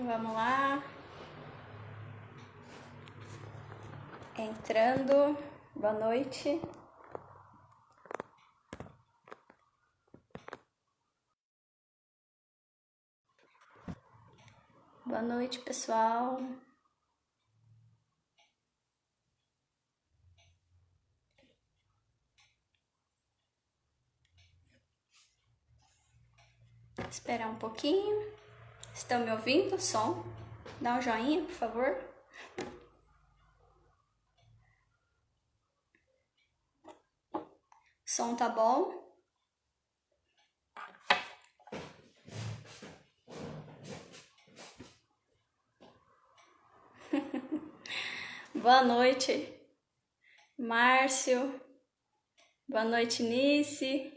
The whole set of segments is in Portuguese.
Vamos lá. Entrando. Boa noite. Boa noite, pessoal. Esperar um pouquinho. Estão me ouvindo? Som? Dá um joinha, por favor. Som tá bom? Boa noite, Márcio. Boa noite, Nice.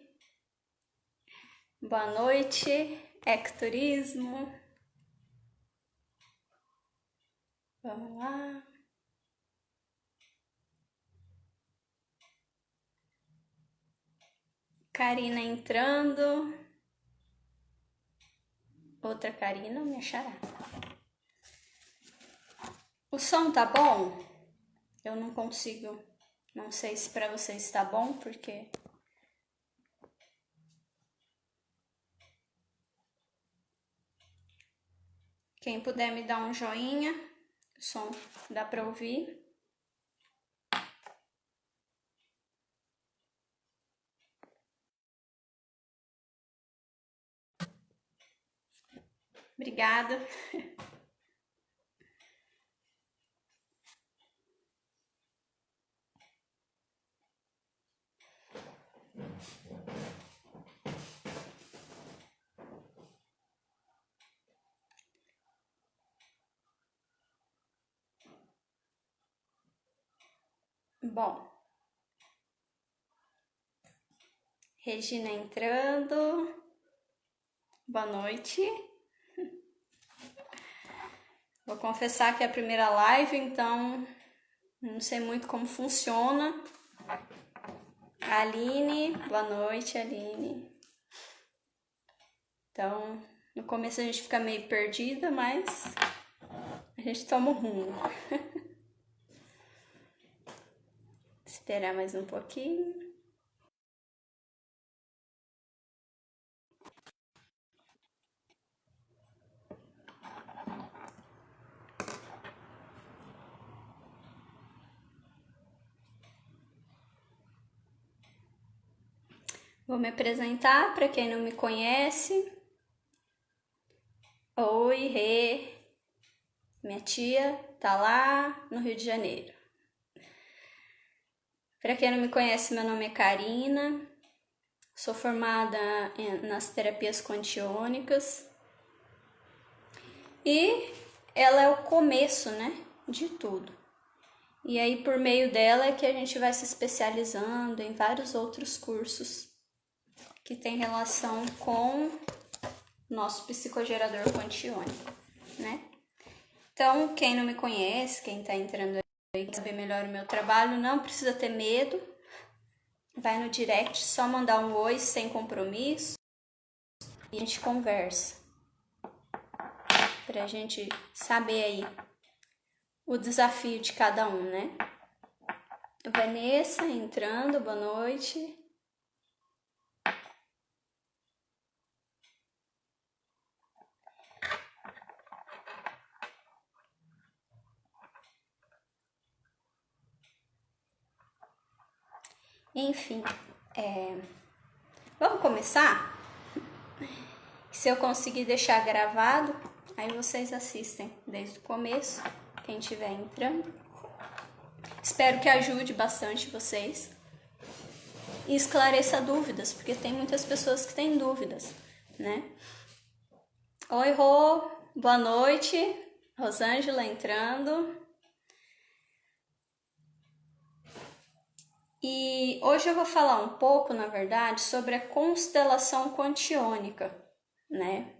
Boa noite, Ecoturismo. Vamos lá. Karina entrando. Outra Karina, me achará. O som tá bom? Eu não consigo. Não sei se pra vocês tá bom, porque... Quem puder me dar um joinha. O som dá pra ouvir. Obrigada. Bom. Regina entrando. Boa noite. Vou confessar que é a primeira live, então não sei muito como funciona. Aline, boa noite, Aline. Então, no começo a gente fica meio perdida, mas a gente toma o rumo. Esperar mais um pouquinho. Vou me apresentar para quem não me conhece. Oi, Rê. Minha tia tá lá no Rio de Janeiro. Para quem não me conhece, meu nome é Karina. Sou formada nas terapias quantiônicas. E ela é o começo, né, de tudo. E aí, por meio dela, é que a gente vai se especializando em vários outros cursos que tem relação com nosso psicogerador quantiônico, né? Então, quem não me conhece, quem tá entrando aí, quer saber melhor o meu trabalho, não precisa ter medo. Vai no direct, só mandar um oi sem compromisso e a gente conversa. Pra gente saber aí o desafio de cada um, né? Vanessa entrando, boa noite. Enfim, vamos começar? Se eu conseguir deixar gravado, aí vocês assistem desde o começo, quem estiver entrando. Espero que ajude bastante vocês e esclareça dúvidas, porque tem muitas pessoas que têm dúvidas, né? Oi, Rô, boa noite. Rosângela entrando. E hoje eu vou falar um pouco, na verdade, sobre a constelação quantiônica, né?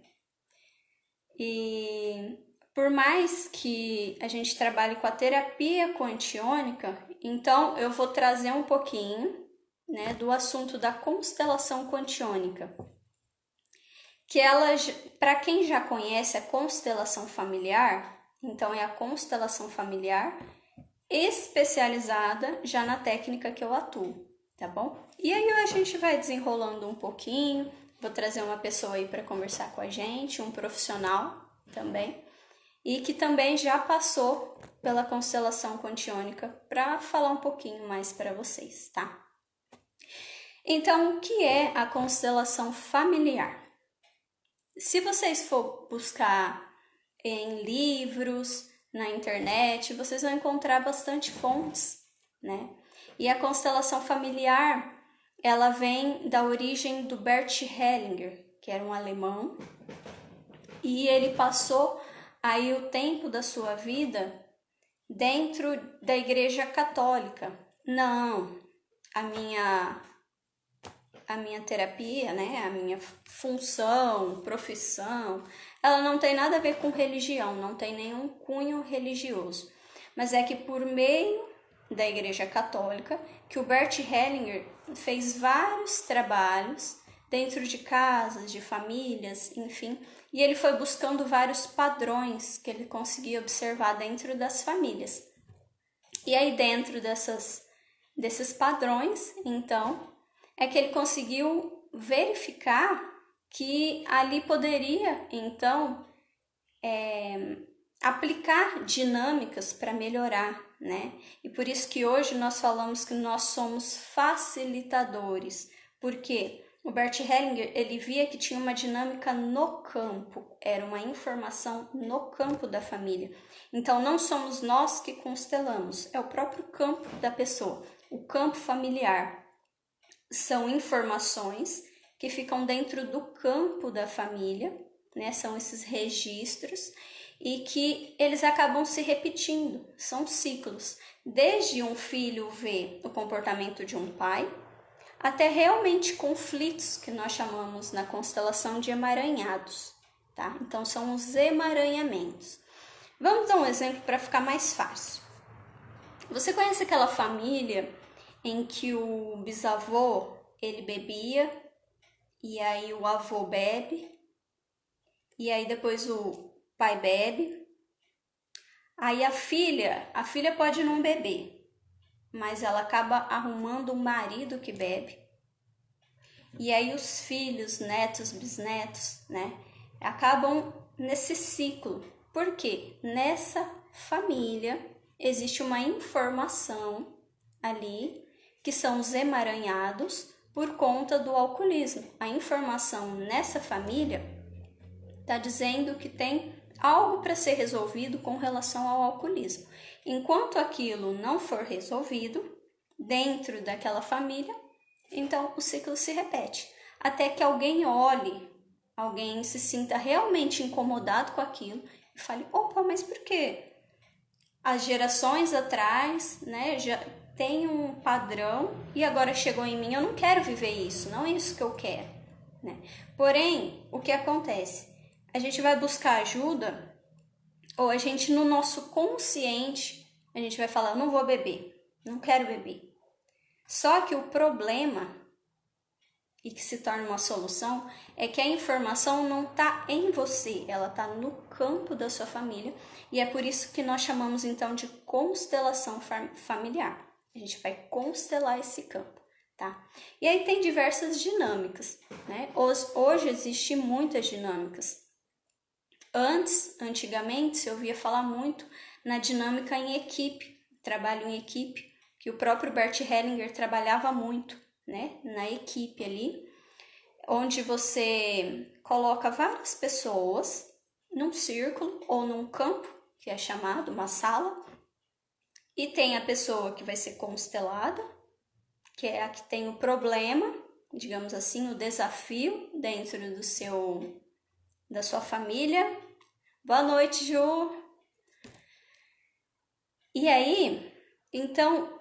E por mais que a gente trabalhe com a terapia quantiônica, então eu vou trazer um pouquinho, né, do assunto da constelação quantiônica. que ela, para quem já conhece a constelação familiar, então é a constelação familiar especializada já na técnica que eu atuo, tá bom? E aí a gente vai desenrolando um pouquinho, vou trazer uma pessoa aí para conversar com a gente, um profissional também, e que também já passou pela constelação quantiônica para falar um pouquinho mais para vocês, tá? Então, o que é a constelação familiar? Se vocês for buscar em livros, na internet, vocês vão encontrar bastante fontes, né? E a constelação familiar, ela vem da origem do Bert Hellinger, que era um alemão, e ele passou aí o tempo da sua vida dentro da Igreja Católica. Não, a minha terapia, né, a minha função, profissão, ela não tem nada a ver com religião, não tem nenhum cunho religioso. Mas é que por meio da Igreja Católica que o Bert Hellinger fez vários trabalhos dentro de casas, de famílias, enfim, e ele foi buscando vários padrões que ele conseguia observar dentro das famílias. E aí dentro desses padrões, então, é que ele conseguiu verificar que ali poderia, então, aplicar dinâmicas para melhorar, né? E por isso que hoje nós falamos que nós somos facilitadores, porque o Bert Hellinger, ele via que tinha uma dinâmica no campo, era uma informação no campo da família. Então, não somos nós que constelamos, é o próprio campo da pessoa, o campo familiar. São informações que ficam dentro do campo da família, né? São esses registros e que eles acabam se repetindo, são ciclos. Desde um filho ver o comportamento de um pai, até realmente conflitos, que nós chamamos na constelação de emaranhados, tá? Então, são os emaranhamentos. Vamos dar um exemplo para ficar mais fácil. Você conhece aquela família em que o bisavô, ele bebia, e aí o avô bebe, e aí depois o pai bebe, aí a filha pode não beber, mas ela acaba arrumando um marido que bebe, e aí os filhos, netos, bisnetos, né, acabam nesse ciclo. Por quê? Nessa família existe uma informação ali, que são os emaranhados por conta do alcoolismo. A informação nessa família está dizendo que tem algo para ser resolvido com relação ao alcoolismo. Enquanto aquilo não for resolvido dentro daquela família, então o ciclo se repete, até que alguém olhe, alguém se sinta realmente incomodado com aquilo e fale: opa, mas por quê? As gerações atrás, né, já tem um padrão e agora chegou em mim, eu não quero viver isso, não é isso que eu quero, né? Porém, o que acontece? A gente vai buscar ajuda, ou a gente, no nosso consciente, a gente vai falar: eu não vou beber, não quero beber. Só que o problema, e que se torna uma solução, é que a informação não está em você, ela está no campo da sua família, e é por isso que nós chamamos então de constelação familiar. A gente vai constelar esse campo, tá? E aí tem diversas dinâmicas, né? Hoje existem muitas dinâmicas. Antigamente, se ouvia falar muito na dinâmica em equipe, trabalho em equipe, que o próprio Bert Hellinger trabalhava muito, né? Na equipe ali, onde você coloca várias pessoas num círculo ou num campo, que é chamado uma sala, e tem a pessoa que vai ser constelada, que é a que tem o problema, digamos assim, o desafio dentro da sua família. Boa noite, Ju! E aí, então,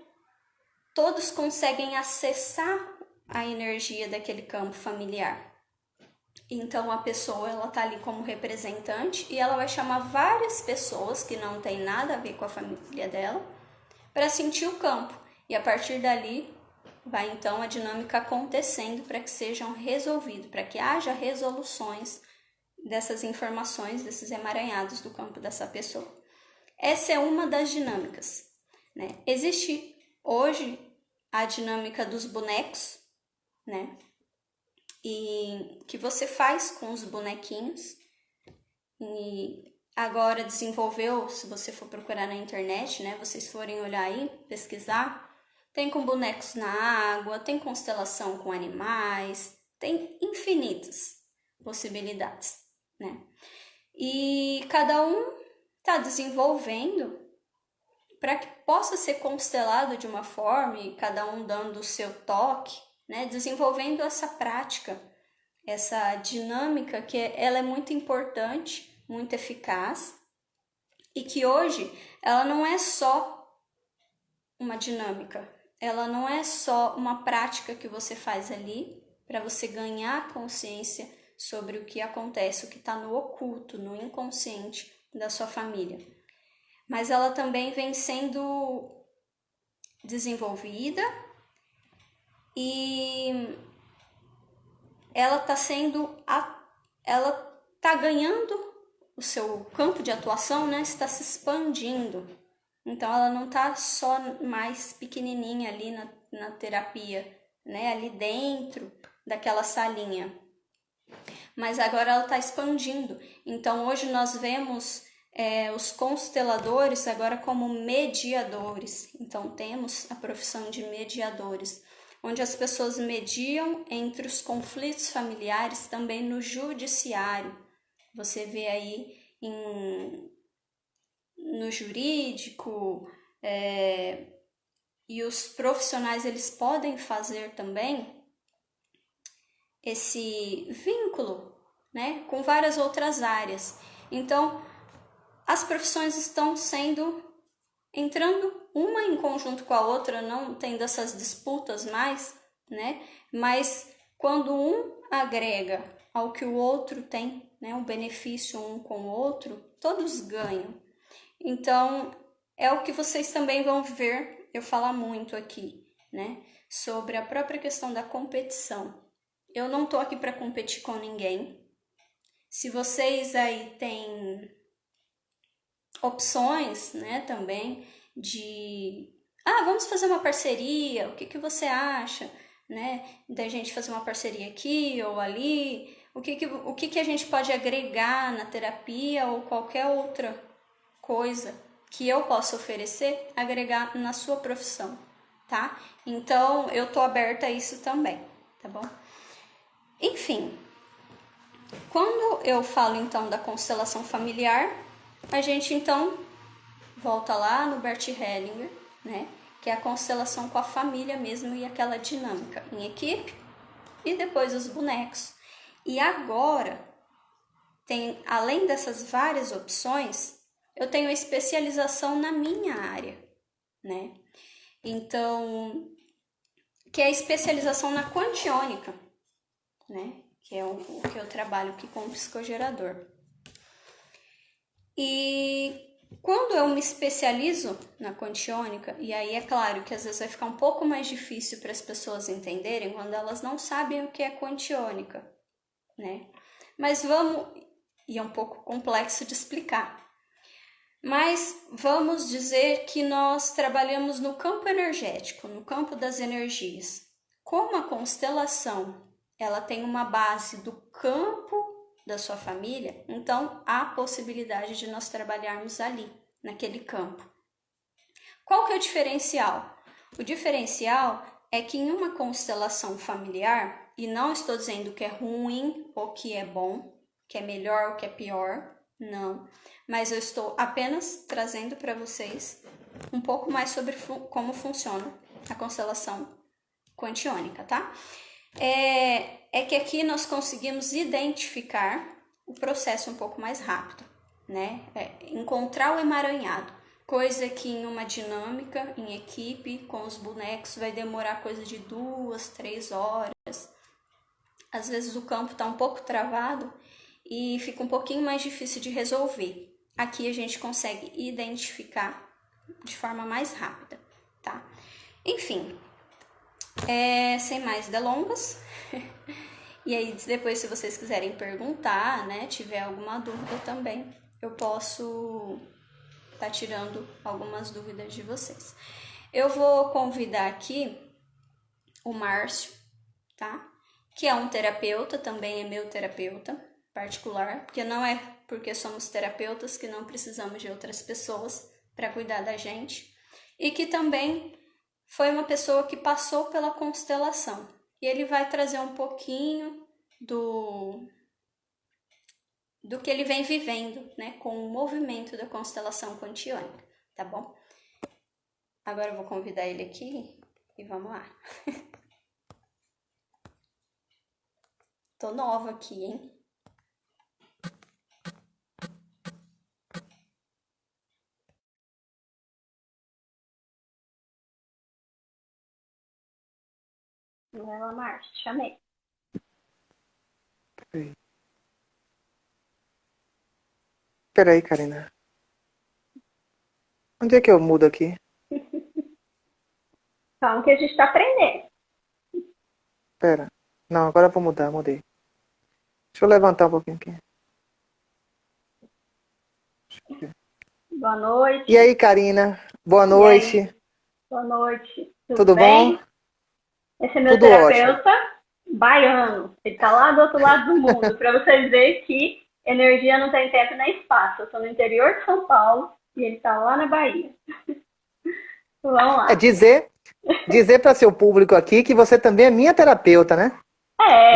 todos conseguem acessar a energia daquele campo familiar. Então, a pessoa, ela tá ali como representante e ela vai chamar várias pessoas que não tem nada a ver com a família dela para sentir o campo. E a partir dali, vai então a dinâmica acontecendo para que sejam resolvidos, para que haja resoluções dessas informações, desses emaranhados do campo dessa pessoa. Essa é uma das dinâmicas, né? Existe hoje a dinâmica dos bonecos, né? E que você faz com os bonequinhos. E agora desenvolveu, se você for procurar na internet, né? Vocês forem olhar aí, pesquisar, tem com bonecos na água, tem constelação com animais, tem infinitas possibilidades, né? E cada um está desenvolvendo para que possa ser constelado de uma forma, e cada um dando o seu toque, né? Desenvolvendo essa prática, essa dinâmica que ela é muito importante, muito eficaz, e que hoje ela não é só uma dinâmica, ela não é só uma prática que você faz ali para você ganhar consciência sobre o que acontece, o que está no oculto, no inconsciente da sua família. Mas ela também vem sendo desenvolvida e ela está ganhando o seu campo de atuação, né? Está se expandindo. Então ela não está só mais pequenininha ali na terapia, né? Ali dentro daquela salinha. Mas agora ela está expandindo. Então hoje nós vemos os consteladores agora como mediadores. Então temos a profissão de mediadores, onde as pessoas mediam entre os conflitos familiares também no judiciário. Você vê aí no jurídico, e os profissionais eles podem fazer também esse vínculo, né, com várias outras áreas. Então, as profissões estão entrando uma em conjunto com a outra, não tendo essas disputas mais, né? Mas quando um agrega ao que o outro tem, né, um benefício um com o outro, todos ganham. Então, é o que vocês também vão ver eu falar muito aqui, né, sobre a própria questão da competição. Eu não tô aqui para competir com ninguém. Se vocês aí têm opções, né, também de vamos fazer uma parceria, o que você acha, né, da gente fazer uma parceria aqui ou ali, o que a gente pode agregar na terapia ou qualquer outra coisa que eu possa oferecer, agregar na sua profissão, tá? Então, eu tô aberta a isso também, tá bom? Enfim, quando eu falo então da constelação familiar, a gente então volta lá no Bert Hellinger, né? Que é a constelação com a família mesmo e aquela dinâmica em equipe e depois os bonecos. E agora, além dessas várias opções, eu tenho especialização na minha área, né? Então, que é a especialização na quantiônica, né? Que é o que eu trabalho aqui com o psicogerador. E quando eu me especializo na quantiônica, e aí é claro que às vezes vai ficar um pouco mais difícil para as pessoas entenderem quando elas não sabem o que é quantiônica, né? Mas e é um pouco complexo de explicar, mas vamos dizer que nós trabalhamos no campo energético, no campo das energias. Como a constelação ela tem uma base do campo da sua família, então há possibilidade de nós trabalharmos ali, naquele campo. Qual que é o diferencial? O diferencial é que em uma constelação familiar, e não estou dizendo que é ruim ou que é bom, que é melhor ou que é pior, não, mas eu estou apenas trazendo para vocês um pouco mais sobre como funciona a constelação quantiônica, tá? É que aqui nós conseguimos identificar o processo um pouco mais rápido, né? Encontrar o emaranhado, coisa que em uma dinâmica, em equipe, com os bonecos, vai demorar coisa de 2, 3 horas. Às vezes o campo está um pouco travado e fica um pouquinho mais difícil de resolver. Aqui a gente consegue identificar de forma mais rápida, tá? Enfim, Sem mais delongas. E aí, depois, se vocês quiserem perguntar, né, tiver alguma dúvida também, eu posso estar tirando algumas dúvidas de vocês. Eu vou convidar aqui o Márcio, tá? Que é um terapeuta, também é meu terapeuta particular, porque não é porque somos terapeutas que não precisamos de outras pessoas para cuidar da gente. E que também foi uma pessoa que passou pela constelação. E ele vai trazer um pouquinho do que ele vem vivendo, né, com o movimento da constelação quantiônica, tá bom? Agora eu vou convidar ele aqui e vamos lá. Tô nova aqui, hein? Vai lá, Márcio, chamei. Peraí, Karina. Onde é que eu mudo aqui? Calma que a gente tá aprendendo. Pera. Não, agora eu vou mudar, mudei. Deixa eu levantar um pouquinho aqui. Boa noite. E aí, Karina? Boa noite. Boa noite. Tudo bem? bom? Esse é meu Tudo terapeuta baiano. Ele tá lá do outro lado do mundo. Para vocês verem que energia não tem tempo nem espaço. Eu tô no interior de São Paulo e ele tá lá na Bahia. Vamos lá. É dizer para seu público aqui que você também é minha terapeuta, né?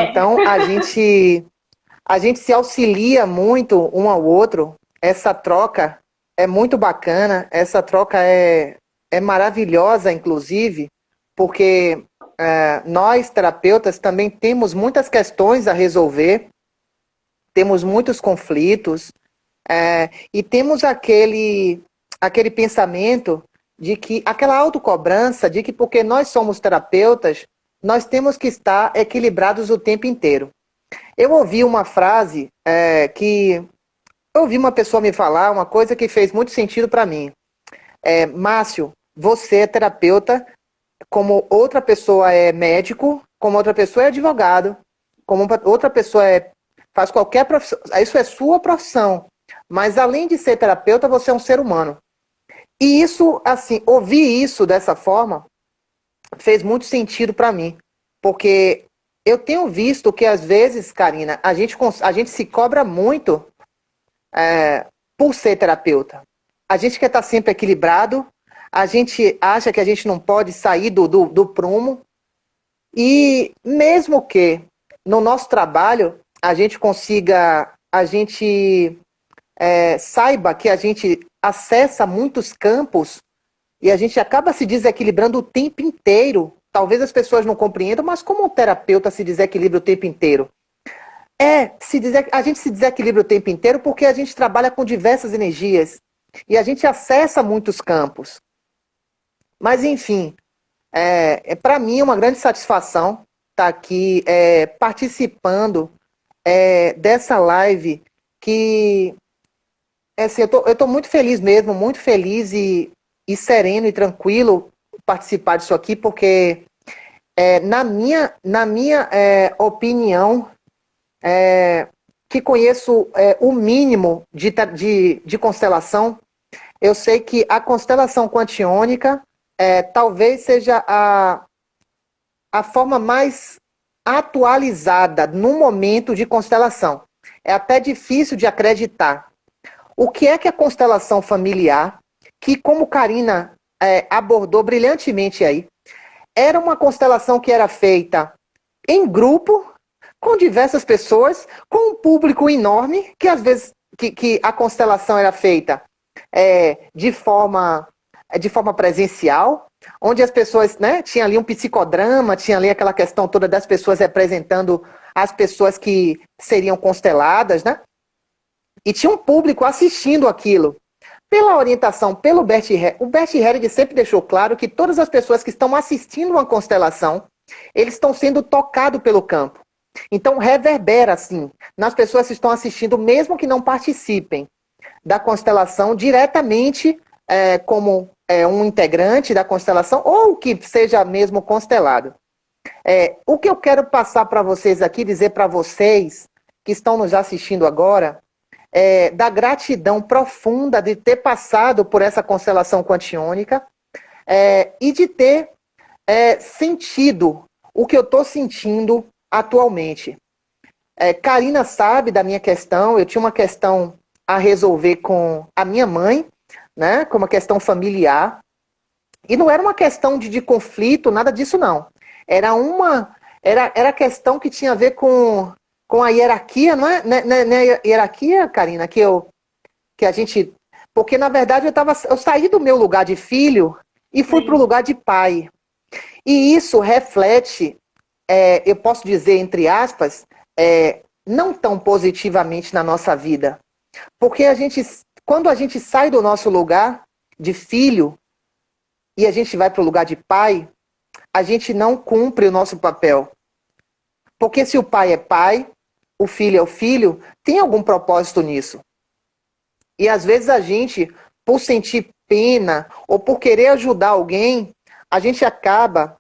Então a gente se auxilia muito um ao outro. Essa troca é muito bacana. Essa troca é maravilhosa, inclusive, porque nós, terapeutas, também temos muitas questões a resolver, temos muitos conflitos, e temos aquele pensamento de que, aquela autocobrança de que porque nós somos terapeutas, nós temos que estar equilibrados o tempo inteiro. Eu ouvi uma frase que... Eu ouvi uma pessoa me falar uma coisa que fez muito sentido para mim. Márcio, você é terapeuta, como outra pessoa é médico, como outra pessoa é advogado, como outra pessoa faz qualquer profissão. Isso é sua profissão. Mas além de ser terapeuta, você é um ser humano. E isso, assim, ouvir isso dessa forma fez muito sentido para mim. Porque eu tenho visto que, às vezes, Karina, a gente se cobra muito por ser terapeuta. A gente quer estar sempre equilibrado, a gente acha que a gente não pode sair do prumo, e mesmo que no nosso trabalho a gente consiga, saiba que a gente acessa muitos campos e a gente acaba se desequilibrando o tempo inteiro. Talvez as pessoas não compreendam, mas como um terapeuta se desequilibra o tempo inteiro? A gente se desequilibra o tempo inteiro porque a gente trabalha com diversas energias e a gente acessa muitos campos. Mas, enfim, para mim é uma grande satisfação estar aqui participando dessa live que, assim, eu tô muito feliz mesmo, muito feliz e sereno e tranquilo participar disso aqui, porque na minha opinião, que conheço o mínimo de constelação, eu sei que a constelação quantiônica talvez seja a forma mais atualizada no momento de constelação. É até difícil de acreditar. O que é que a constelação familiar, que como Karina abordou brilhantemente aí, era uma constelação que era feita em grupo, com diversas pessoas, com um público enorme, que às vezes que a constelação era feita de forma presencial, onde as pessoas, né, tinha ali um psicodrama, tinha ali aquela questão toda das pessoas representando as pessoas que seriam consteladas, né? E tinha um público assistindo aquilo. Pela orientação, pelo Bert Hellinger, o Bert Hellinger sempre deixou claro que todas as pessoas que estão assistindo uma constelação, eles estão sendo tocados pelo campo. Então, reverbera, assim, nas pessoas que estão assistindo, mesmo que não participem da constelação diretamente como um integrante da constelação, ou que seja mesmo constelado. O que eu quero passar para vocês aqui, dizer para vocês que estão nos assistindo agora, da gratidão profunda de ter passado por essa constelação quantiônica e de ter sentido o que eu estou sentindo atualmente. Karina sabe da minha questão, eu tinha uma questão a resolver com a minha mãe, né, com uma questão familiar, e não era uma questão de conflito, nada disso não. Era questão que tinha a ver com a hierarquia, não é? Né, hierarquia, Karina, que a gente... Porque, na verdade, eu saí do meu lugar de filho e fui para o lugar de pai. E isso reflete, eu posso dizer, entre aspas, não tão positivamente na nossa vida. Porque quando a gente sai do nosso lugar de filho e a gente vai para o lugar de pai, a gente não cumpre o nosso papel. Porque se o pai é pai, o filho é o filho, tem algum propósito nisso. E às vezes a gente, por sentir pena ou por querer ajudar alguém, a gente acaba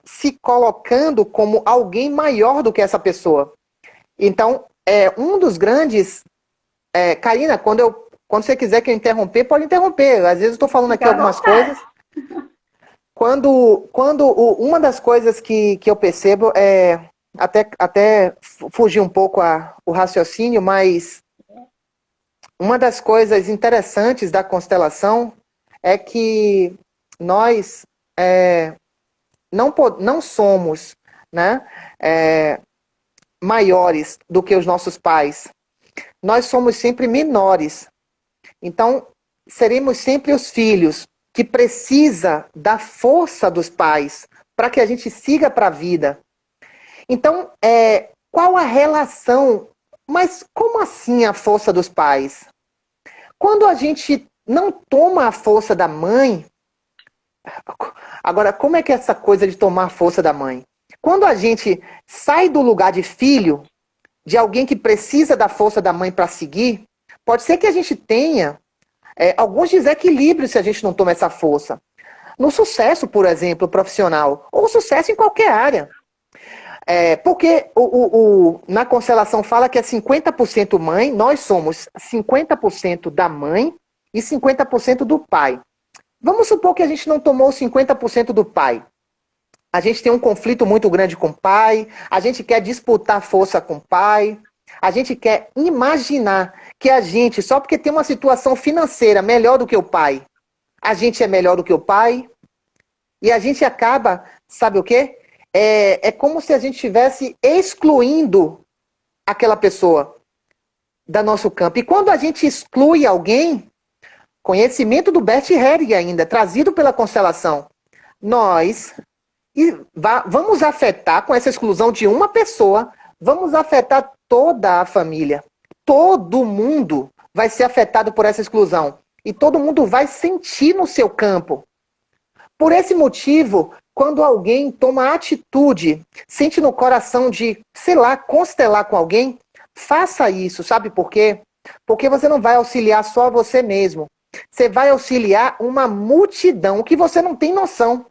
se colocando como alguém maior do que essa pessoa. Então, um dos grandes... Karina, quando você quiser que eu interromper, pode interromper. Às vezes eu estou falando aqui algumas coisas. Uma das coisas que eu percebo até fugir um pouco o raciocínio, mas uma das coisas interessantes da constelação é que nós não somos, né, maiores do que os nossos pais. Nós somos sempre menores. Então, seremos sempre os filhos que precisa da força dos pais para que a gente siga para a vida. Então, qual a relação? Mas como assim a força dos pais? Quando a gente não toma a força da mãe... Agora, como é que é essa coisa de tomar a força da mãe? Quando a gente sai do lugar de filho, de alguém que precisa da força da mãe para seguir, pode ser que a gente tenha alguns desequilíbrios se a gente não toma essa força. No sucesso, por exemplo, profissional, ou sucesso em qualquer área. Porque na constelação fala que é 50% mãe, nós somos 50% da mãe e 50% do pai. Vamos supor que a gente não tomou 50% do pai. A gente tem um conflito muito grande com o pai, a gente quer disputar força com o pai, a gente quer imaginar que a gente, só porque tem uma situação financeira melhor do que o pai, a gente é melhor do que o pai, e a gente acaba, sabe o quê? É como se a gente estivesse excluindo aquela pessoa da nosso campo. E quando a gente exclui alguém, conhecimento do Bert Hellinger ainda, trazido pela constelação, nós... vamos afetar, com essa exclusão de uma pessoa, vamos afetar toda a família. Todo mundo vai ser afetado por essa exclusão. E todo mundo vai sentir no seu campo. Por esse motivo, quando alguém toma atitude, sente no coração de, sei lá, constelar com alguém, faça isso. Sabe por quê? Porque você não vai auxiliar só você mesmo. Você vai auxiliar uma multidão que você não tem noção.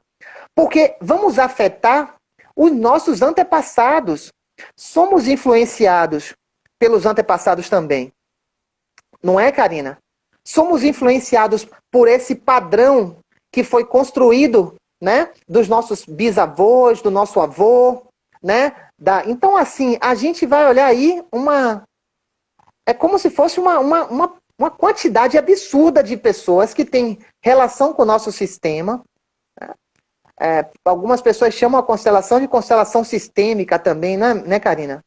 Porque vamos afetar os nossos antepassados. Somos influenciados pelos antepassados também. Não é, Karina? Somos influenciados por esse padrão que foi construído, né, dos nossos bisavós, do nosso avô, né? Então, assim, a gente vai olhar aí é como se fosse uma quantidade absurda de pessoas que têm relação com o nosso sistema. Algumas pessoas chamam a constelação de constelação sistêmica também, né, Karina?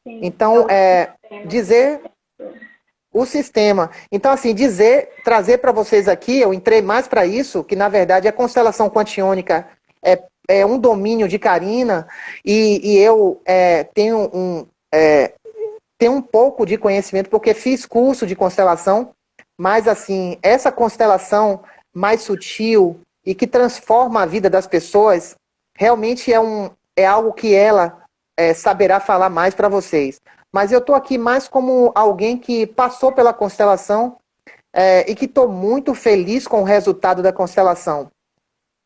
Sim, então, dizer o sistema. Então, assim, trazer para vocês aqui, eu entrei mais para isso, que na verdade a constelação quantiônica é um domínio de Karina, e eu tenho um pouco de conhecimento, porque fiz curso de constelação, mas, assim, essa constelação mais sutil e que transforma a vida das pessoas, realmente é algo que ela saberá falar mais para vocês. Mas eu estou aqui mais como alguém que passou pela constelação e que estou muito feliz com o resultado da constelação.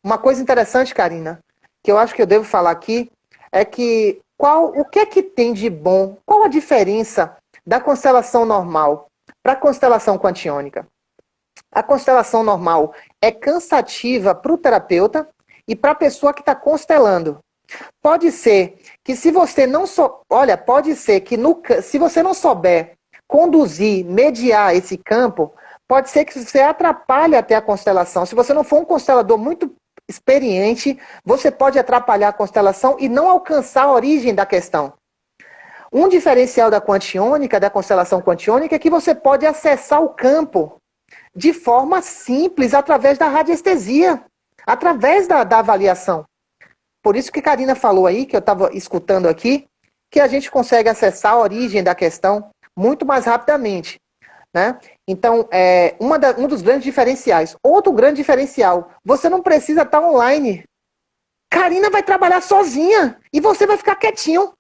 Uma coisa interessante, Karina, que eu acho que eu devo falar aqui é que o que é que tem de bom? Qual a diferença da constelação normal para a constelação quantiônica? A constelação normal é cansativa para o terapeuta e para a pessoa que está constelando. Pode ser que se você não olha, pode ser que se você não souber conduzir, mediar esse campo, pode ser que você atrapalhe até a constelação. Se você não for um constelador muito experiente, você pode atrapalhar a constelação e não alcançar a origem da questão. Um diferencial da quantiônica, da constelação quantiônica, é que você pode acessar o campo de forma simples, através da radiestesia, através da avaliação. Por isso que Karina falou aí, que eu estava escutando aqui, que a gente consegue acessar a origem da questão muito mais rapidamente. Né? Então, um dos grandes diferenciais. Outro grande diferencial, você não precisa estar online. Karina vai trabalhar sozinha e você vai ficar quietinho.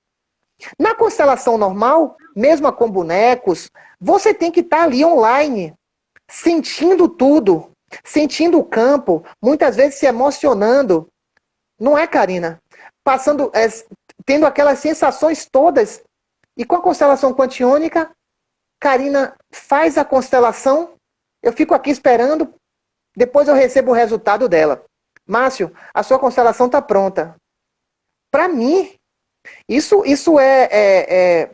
Na constelação normal, mesmo com bonecos, você tem que estar ali online, sentindo tudo, sentindo o campo, muitas vezes se emocionando. Não é, Karina? Passando, tendo aquelas sensações todas. E com a constelação quantiônica, Karina faz a constelação, eu fico aqui esperando, depois eu recebo o resultado dela. Márcio, a sua constelação está pronta. Para mim, isso é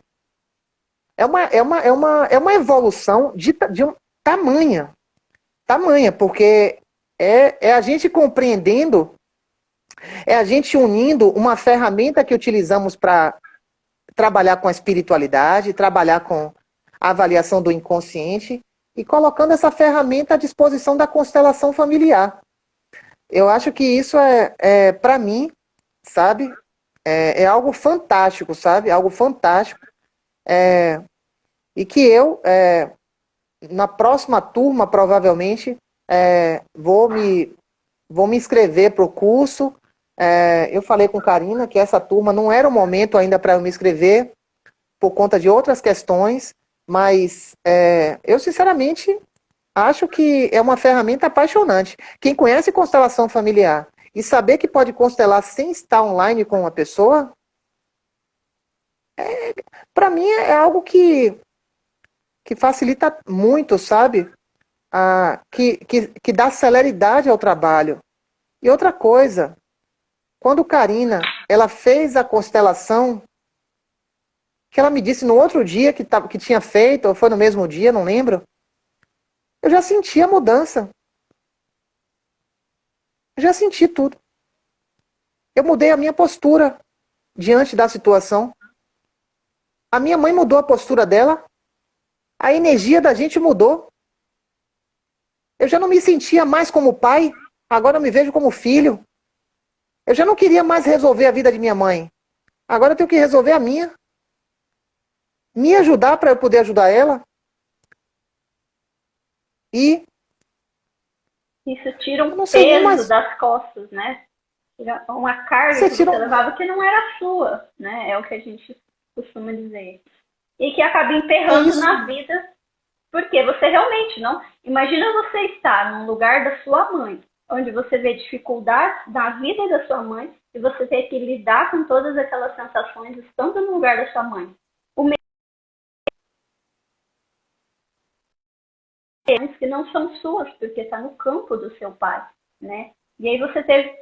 uma evolução de um tamanha, porque é a gente compreendendo, é a gente unindo uma ferramenta que utilizamos para trabalhar com a espiritualidade, trabalhar com a avaliação do inconsciente e colocando essa ferramenta à disposição da constelação familiar. Eu acho que isso para mim, sabe, é algo fantástico, sabe? Algo fantástico. E que eu, na próxima turma, provavelmente, vou me inscrever para o curso. Eu falei com Karina que essa turma não era o momento ainda para eu me inscrever, por conta de outras questões, mas eu, sinceramente, acho que é uma ferramenta apaixonante. Quem conhece constelação familiar e saber que pode constelar sem estar online com uma pessoa, para mim é algo que facilita muito, sabe? Que dá celeridade ao trabalho. E outra coisa, quando Karina, ela fez a constelação, que ela me disse no outro dia que tinha feito, ou foi no mesmo dia, não lembro, eu já senti a mudança. Eu já senti tudo. Eu mudei a minha postura diante da situação. A minha mãe mudou a postura dela. A energia da gente mudou. Eu já não me sentia mais como pai, agora eu me vejo como filho. Eu já não queria mais resolver a vida de minha mãe. Agora eu tenho que resolver a minha. Me ajudar para eu poder ajudar ela. E isso tira um peso das costas, né? Tira uma carga que você levava que não era sua, né? É o que a gente costuma dizer. E que acaba emperrando na vida, porque você realmente não... Imagina você estar num lugar da sua mãe, onde você vê dificuldades na vida da sua mãe, e você tem que lidar com todas aquelas sensações estando no lugar da sua mãe. Que não são suas, porque está no campo do seu pai, né? E aí você teve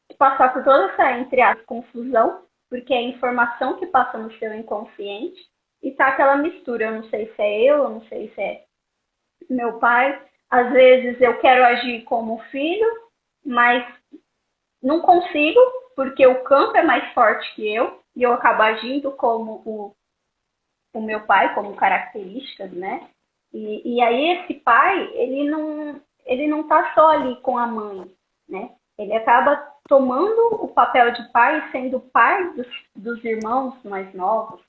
que passar por toda essa, entre aspas, confusão, porque é a informação que passa no seu inconsciente, e tá aquela mistura, eu não sei se é eu não sei se é meu pai. Às vezes eu quero agir como filho, mas não consigo, porque o campo é mais forte que eu, e eu acabo agindo como o meu pai, como características, né? E aí esse pai, ele não tá só ali com a mãe, né? Ele acaba tomando o papel de pai, sendo pai dos irmãos mais novos,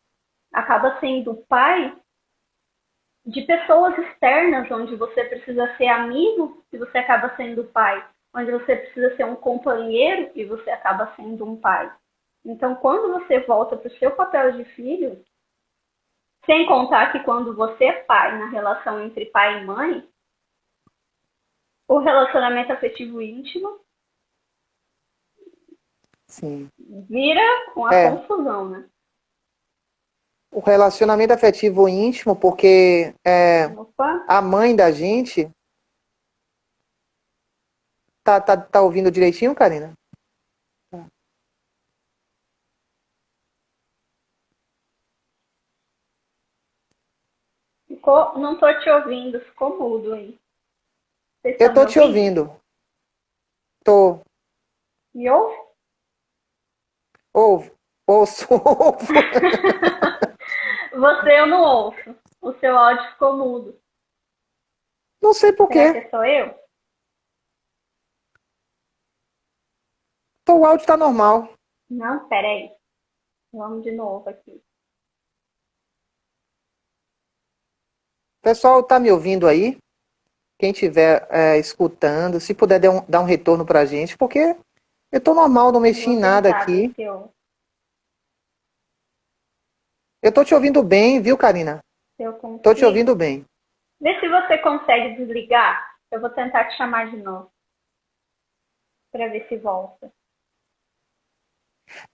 acaba sendo pai de pessoas externas, onde você precisa ser amigo e você acaba sendo pai, onde você precisa ser um companheiro e você acaba sendo um pai. Então, quando você volta para o seu papel de filho, sem contar que quando você é pai, na relação entre pai e mãe, o relacionamento afetivo íntimo Sim. Vira uma É, confusão, né? o relacionamento afetivo íntimo, porque Opa, a mãe da gente tá ouvindo direitinho, Karina? não tô te ouvindo, ficou mudo aí. Vocês Eu estão me tô te ouvindo? ouvindo. Tô. Me ouve? Ouvo. Ouço. Ouvo. Você eu não ouço. O seu áudio ficou mudo. Não sei por Será que quê. sou eu? O áudio tá normal. Não, peraí. Vamos de novo aqui. O pessoal tá me ouvindo aí? Quem estiver escutando, se puder dar um retorno pra gente, porque eu tô normal, não mexi Vou em nada tentar ver aqui. se eu, Eu tô te ouvindo bem, viu, Karina? se eu Tô te consigo. ouvindo bem. Vê se você consegue desligar. Eu vou tentar te chamar de novo. Pra ver se volta.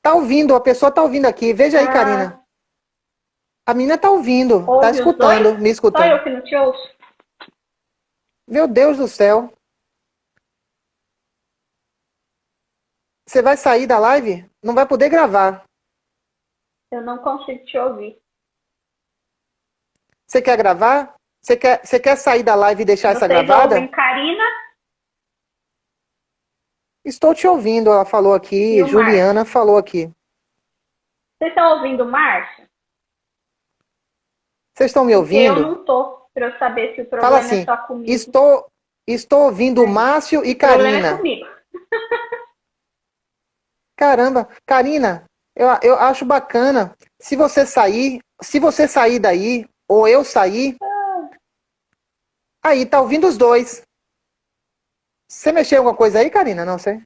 Tá ouvindo, a pessoa tá ouvindo aqui. Veja aí, Karina. Ah, A menina tá ouvindo, tá ouve os dois? escutando, me Só escutando. eu que não te ouço? Meu Deus do céu. Você vai sair da live? Não vai poder gravar. Eu não consigo te ouvir. Você quer gravar? Você quer sair da live e deixar essa Vocês ouvem gravada? Karina Estou te ouvindo, ela falou e aqui, o Márcio. Juliana falou aqui. Vocês estão ouvindo o Márcio? Vocês estão me Porque eu ouvindo? não tô, pra eu saber se o Fala problema é assim, só comigo. estou ouvindo o Aí. Márcio e O problema é Karina. comigo. Caramba, Karina, eu acho bacana. Se você sair daí, ou eu sair, aí tá ouvindo os dois. Você mexeu em alguma coisa aí, Karina? Não sei.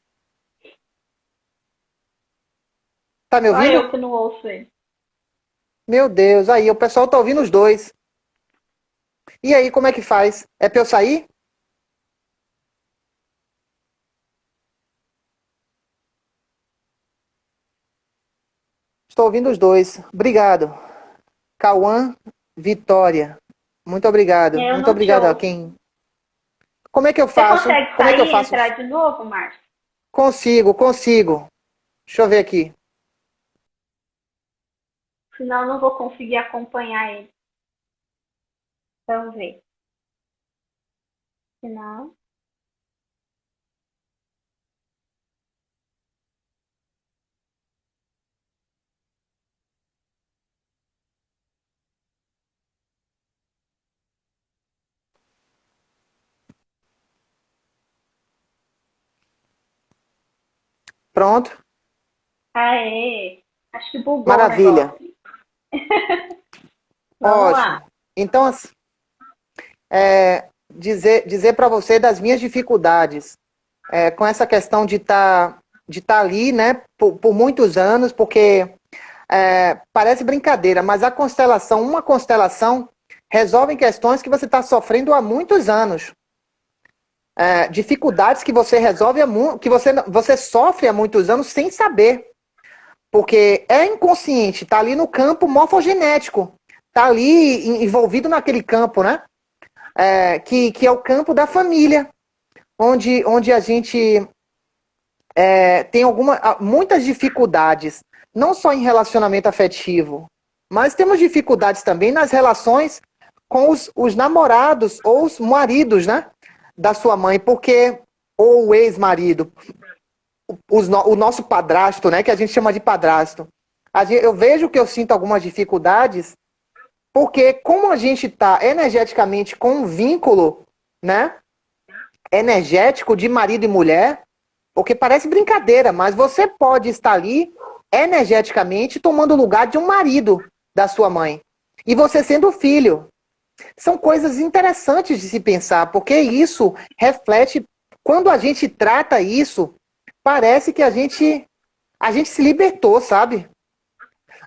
Tá me Só ouvindo? eu que não ouço ele. Meu Deus, aí o pessoal tá ouvindo os dois. E aí, como é que faz? É pra eu sair? Estou ouvindo os dois. Obrigado. Cauã, Vitória. Muito obrigado. Eu Muito não te obrigado a ouço. quem. Como é que eu Você faço? consegue Como é que eu sair e faço? entrar de novo, Márcio? Consigo. Deixa eu ver aqui. Senão eu não vou conseguir acompanhar ele. Vamos ver. Senão. Pronto. Aê! Acho que bugou o Maravilha. negócio. Vamos Ótimo. lá. Então, dizer para você das minhas dificuldades com essa questão de tá ali, né, por muitos anos, porque parece brincadeira, mas uma constelação resolve questões que você está sofrendo há muitos anos. Dificuldades que você resolve, que você sofre há muitos anos sem saber. Porque é inconsciente, está ali no campo morfogenético. Está ali envolvido naquele campo, né? Que é o campo da família, onde a gente tem muitas dificuldades, não só em relacionamento afetivo, mas temos dificuldades também nas relações com os namorados ou os maridos, né? Da sua mãe, ou o ex-marido, o nosso padrasto, né? Que a gente chama de padrasto. Eu vejo que eu sinto algumas dificuldades, porque como a gente está energeticamente com um vínculo, né? Energético de marido e mulher, porque parece brincadeira, mas você pode estar ali energeticamente tomando o lugar de um marido da sua mãe. E você sendo filho. São coisas interessantes de se pensar, porque isso reflete, quando a gente trata isso, parece que a gente se libertou, sabe?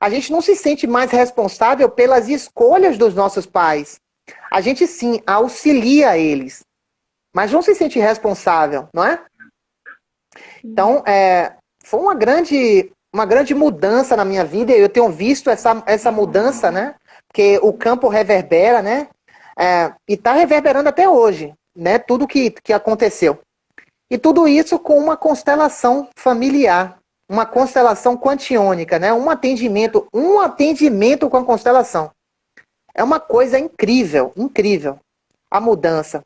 A gente não se sente mais responsável pelas escolhas dos nossos pais. A gente sim auxilia eles, mas não se sente responsável, não é? Então, foi uma grande mudança na minha vida, e eu tenho visto essa mudança, né? Porque o campo reverbera, né? E está reverberando até hoje, né? Tudo que aconteceu. E tudo isso com uma constelação familiar, uma constelação quantiônica, né? Um atendimento com a constelação. É uma coisa incrível, incrível, a mudança.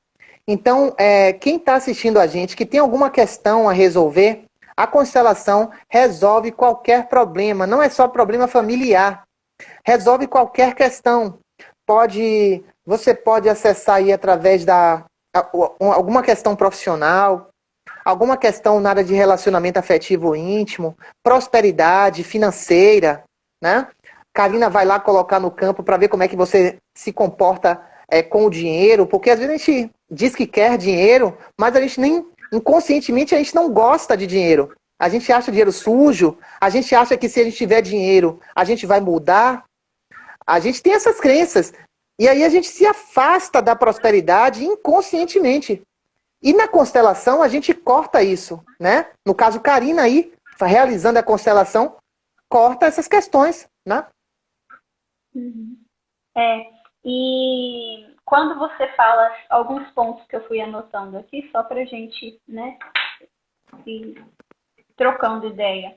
Então, quem está assistindo a gente, que tem alguma questão a resolver, a constelação resolve qualquer problema, não é só problema familiar, resolve qualquer questão. Você pode acessar aí através alguma questão profissional, alguma questão na área de relacionamento afetivo íntimo, prosperidade financeira, né? Karina vai lá colocar no campo para ver como é que você se comporta com o dinheiro, porque às vezes a gente diz que quer dinheiro, mas a gente nem, inconscientemente, a gente não gosta de dinheiro. A gente acha dinheiro sujo, a gente acha que se a gente tiver dinheiro, a gente vai mudar. A gente tem essas crenças. E aí a gente se afasta da prosperidade inconscientemente. E na constelação a gente corta isso, né? No caso, Karina aí, realizando a constelação, corta essas questões, né? Uhum. E quando você fala alguns pontos que eu fui anotando aqui, só para a gente, né, ir trocando ideia.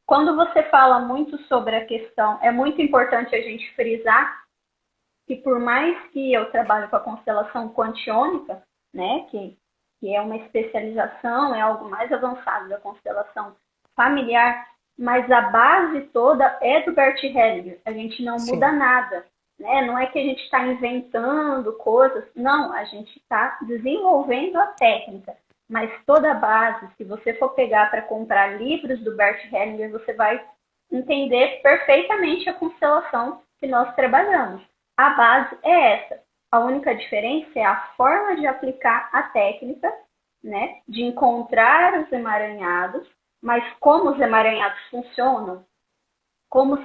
Quando você fala muito sobre a questão, é muito importante a gente frisar que por mais que eu trabalhe com a constelação quantiônica, né, que é uma especialização, é algo mais avançado da constelação familiar, mas a base toda é do Bert Hellinger. A gente não Sim. muda nada, né? Não é que a gente está inventando coisas, não, a gente está desenvolvendo a técnica. Mas toda a base, se você for pegar para comprar livros do Bert Hellinger, você vai entender perfeitamente a constelação que nós trabalhamos. A base é essa. A única diferença é a forma de aplicar a técnica, né, de encontrar os emaranhados, mas como os emaranhados funcionam, como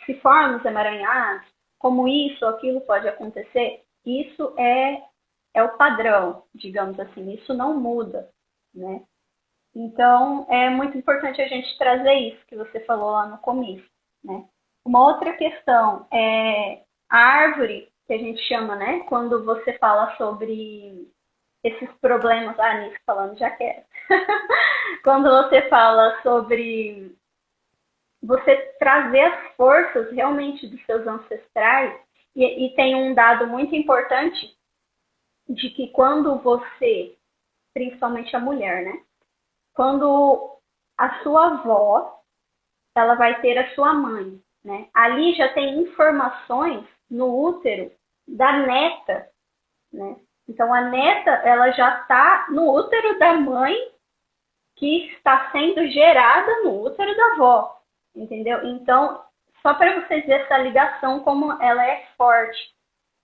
se formam os emaranhados, como isso ou aquilo pode acontecer, isso é o padrão, digamos assim, isso não muda, né? Então, é muito importante a gente trazer isso que você falou lá no começo, né? Uma outra questão é a árvore, que a gente chama, né? Quando você fala sobre esses problemas, nisso falando já quero. Quando você fala sobre você trazer as forças realmente dos seus ancestrais, e tem um dado muito importante de que quando você, principalmente a mulher, né? Quando a sua avó, ela vai ter a sua mãe, né? Ali já tem informações no útero da neta, né? Então a neta, ela já está no útero da mãe que está sendo gerada no útero da avó, entendeu? Então, só para vocês verem essa ligação, como ela é forte.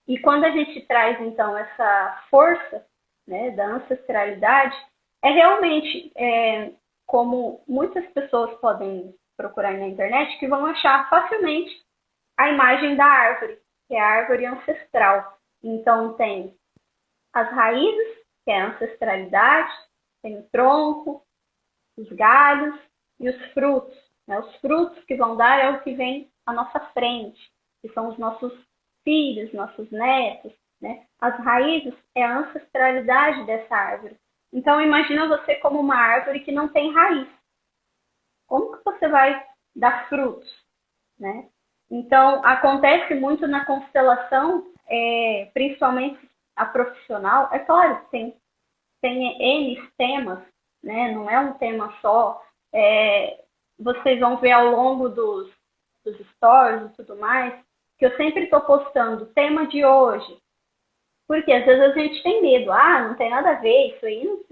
E quando a gente traz, então, essa força, né, da ancestralidade, é realmente, como muitas pessoas podem procurar na internet, que vão achar facilmente a imagem da árvore, que é a árvore ancestral. Então, tem as raízes, que é a ancestralidade, tem o tronco, os galhos e os frutos. Né? Os frutos que vão dar é o que vem à nossa frente, que são os nossos filhos, nossos netos. Né? As raízes é a ancestralidade dessa árvore. Então, imagina você como uma árvore que não tem raiz. Como que você vai dar frutos? Né? Então, acontece muito na constelação, principalmente a profissional. É claro que tem N temas, né? Não é um tema só. Vocês vão ver ao longo dos stories e tudo mais, que eu sempre estou postando o tema de hoje. Porque às vezes a gente tem medo. Não tem nada a ver, isso aí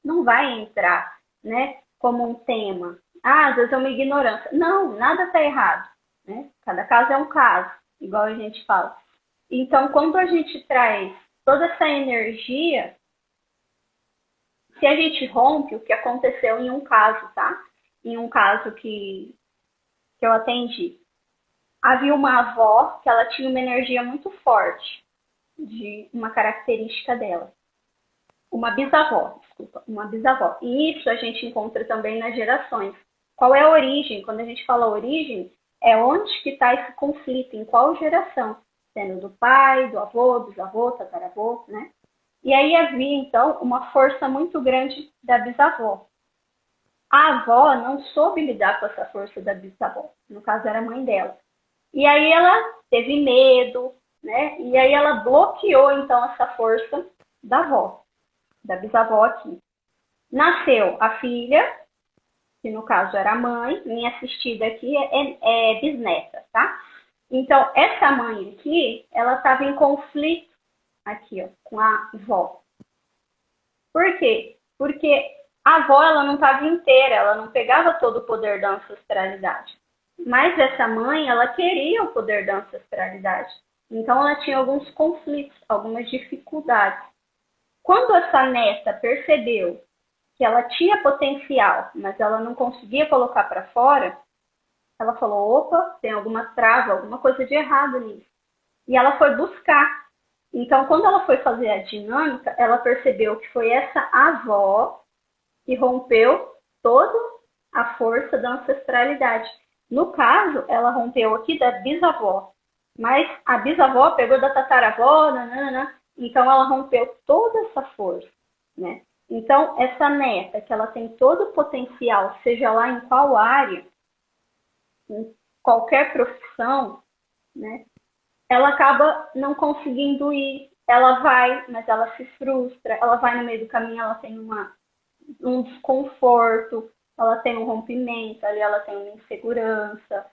não vai entrar, né? Como um tema. Às vezes é uma ignorância. Não, nada está errado. Né? Cada caso é um caso, igual a gente fala. Então, quando a gente traz toda essa energia, se a gente rompe, o que aconteceu em um caso, tá? Em um caso que eu atendi. Havia uma avó que ela tinha uma energia muito forte, de uma característica dela. Uma bisavó. E isso a gente encontra também nas gerações. qual é a origem. Quando a gente fala origem, é onde que está esse conflito, em qual geração, sendo do pai, do avô, bisavô, tataravô, né? E aí havia, então, uma força muito grande da bisavó. A avó não soube lidar com essa força da bisavó, no caso era a mãe dela. E aí ela teve medo, né? E aí ela bloqueou, então, essa força da avó, da bisavó aqui. Nasceu a filha, que no caso era a mãe, minha assistida aqui é bisneta, tá? Então, essa mãe aqui, ela estava em conflito aqui, ó, com a avó. Por quê? Porque a avó, ela não estava inteira, ela não pegava todo o poder da ancestralidade. Mas essa mãe, ela queria o poder da ancestralidade. Então, ela tinha alguns conflitos, algumas dificuldades. Quando essa neta percebeu que ela tinha potencial, mas ela não conseguia colocar para fora, ela falou, opa, tem alguma trava, alguma coisa de errado nisso. E ela foi buscar. Então, quando ela foi fazer a dinâmica, ela percebeu que foi essa avó que rompeu toda a força da ancestralidade. No caso, ela rompeu aqui da bisavó, mas a bisavó pegou da tataravó, nanana, então ela rompeu toda essa força, né? Então, essa neta, que ela tem todo o potencial, seja lá em qual área, em qualquer profissão, né? Ela acaba não conseguindo ir. Ela vai, mas ela se frustra. Ela vai no meio do caminho, ela tem um desconforto, ela tem um rompimento, ali ela tem uma insegurança.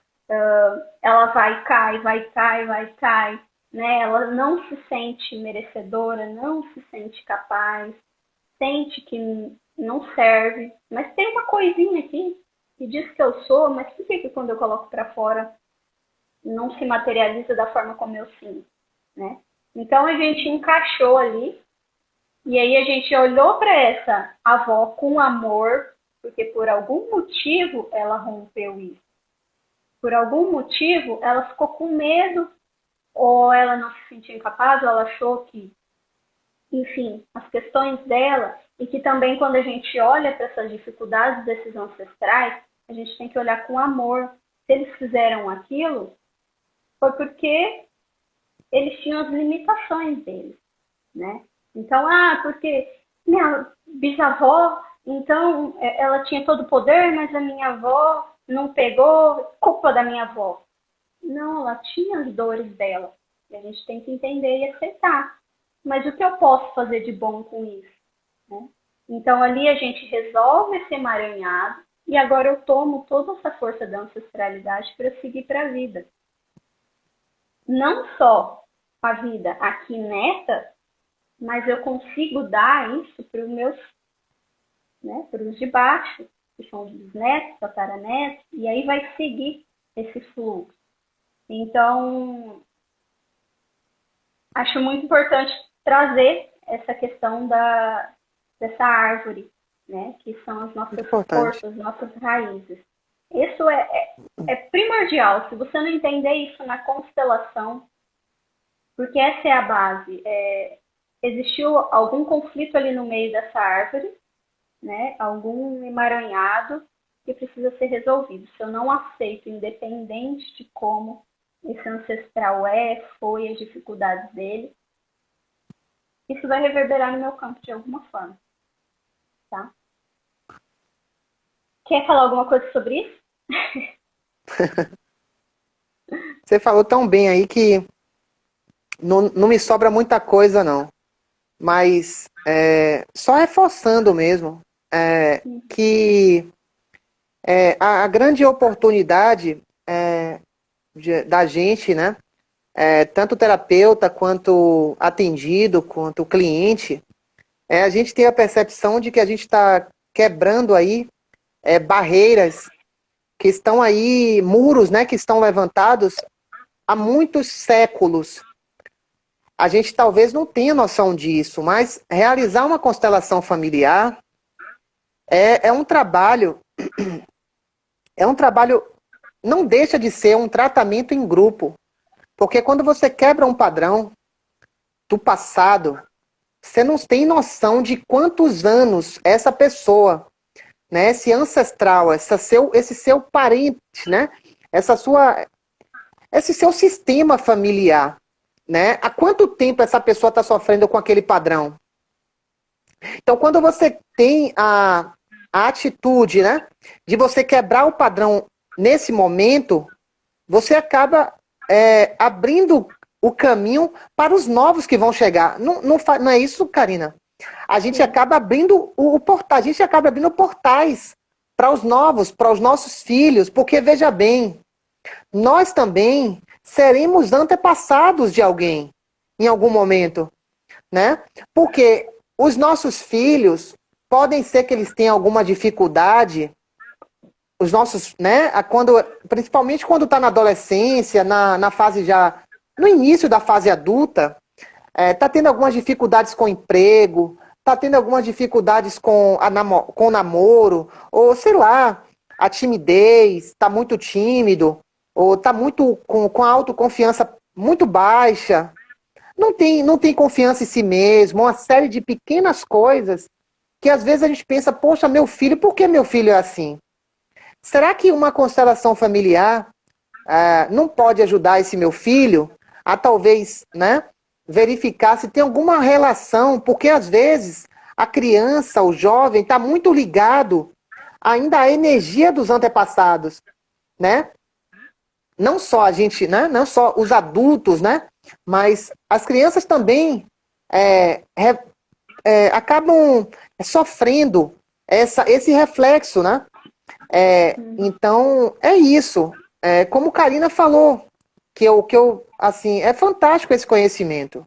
Ela vai, cai, vai, cai, vai, cai. Né? Ela não se sente merecedora, não se sente capaz, sente que não serve. Mas tem uma coisinha aqui que diz que eu sou, mas por que quando eu coloco para fora não se materializa da forma como eu sinto, né? Então a gente encaixou ali e aí a gente olhou para essa avó com amor, porque por algum motivo ela rompeu isso. Por algum motivo ela ficou com medo, ou ela não se sentiu incapaz, ou ela achou que, enfim, as questões dela, e que também quando a gente olha para essas dificuldades desses ancestrais, a gente tem que olhar com amor. Se eles fizeram aquilo, foi porque eles tinham as limitações deles, né? Então, porque minha bisavó, então, ela tinha todo o poder, mas a minha avó não pegou, culpa da minha avó. Não, ela tinha as dores dela. E a gente tem que entender e aceitar. Mas o que eu posso fazer de bom com isso? Né? Então, ali a gente resolve esse emaranhado e agora eu tomo toda essa força da ancestralidade para seguir para a vida. Não só a vida aqui neta, mas eu consigo dar isso para os meus, né, para os de baixo, que são os bisnetos, tataranetos, e aí vai seguir esse fluxo. Então, acho muito importante trazer essa questão dessa árvore, né, que são as nossas forças, nossas raízes. Isso é primordial. Se você não entender isso na constelação, porque essa é a base. Existiu algum conflito ali no meio dessa árvore, né? Algum emaranhado que precisa ser resolvido. Se eu não aceito, independente de como esse ancestral foi, as dificuldades dele, isso vai reverberar no meu campo de alguma forma. Tá? Quer falar alguma coisa sobre isso? Você falou tão bem aí que não me sobra muita coisa, não. Mas só reforçando mesmo que a grande oportunidade da gente, né? Tanto o terapeuta, quanto atendido, quanto o cliente, a gente ter a percepção de que a gente está quebrando aí barreiras que estão aí, muros, né, que estão levantados há muitos séculos. A gente talvez não tenha noção disso, mas realizar uma constelação familiar é um trabalho, não deixa de ser um tratamento em grupo, porque quando você quebra um padrão do passado, você não tem noção de quantos anos essa pessoa né? Esse ancestral, esse seu parente, né? Esse seu sistema familiar, né? Há quanto tempo essa pessoa está sofrendo com aquele padrão? Então, quando você tem a atitude, né, de você quebrar o padrão nesse momento, você acaba abrindo o caminho para os novos que vão chegar. Não é isso, Karina? A gente acaba abrindo o portal, a gente acaba abrindo portais para os novos, para os nossos filhos, porque veja bem, nós também seremos antepassados de alguém em algum momento, né? Porque os nossos filhos podem ser que eles tenham alguma dificuldade, os nossos, né? Principalmente quando está na adolescência, na fase já, no início da fase adulta, está tendo algumas dificuldades com o emprego, está tendo algumas dificuldades com o namoro, ou sei lá, a timidez, está muito tímido, ou está muito com a autoconfiança muito baixa, não tem confiança em si mesmo, uma série de pequenas coisas que às vezes a gente pensa, poxa, meu filho, por que meu filho é assim? Será que uma constelação familiar não pode ajudar esse meu filho a talvez, né, verificar se tem alguma relação, porque às vezes a criança, o jovem, está muito ligado ainda à energia dos antepassados, né? Não só a gente, né? Não só os adultos, né? Mas as crianças também acabam sofrendo esse reflexo, né? Então, é isso. Como Karina falou, que eu assim, é fantástico esse conhecimento.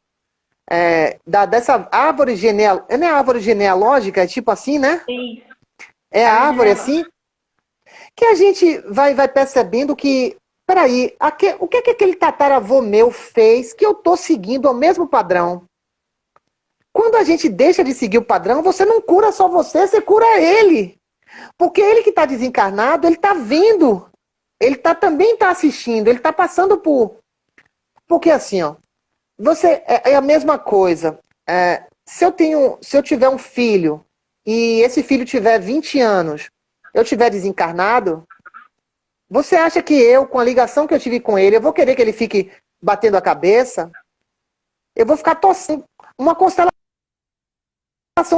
Dessa árvore genealógica, não é árvore genealógica, é tipo assim, né? Isso. É a árvore assim, que a gente vai percebendo que, peraí, o que aquele tataravô meu fez que eu tô seguindo o mesmo padrão? Quando a gente deixa de seguir o padrão, você não cura só você cura ele. Porque ele que está desencarnado, ele está vendo, ele também está assistindo, ele está passando por... Porque assim, ó, é a mesma coisa. Se eu tiver um filho e esse filho tiver 20 anos, eu tiver desencarnado, você acha que eu, com a ligação que eu tive com ele, eu vou querer que ele fique batendo a cabeça? Eu vou ficar torcendo uma constelação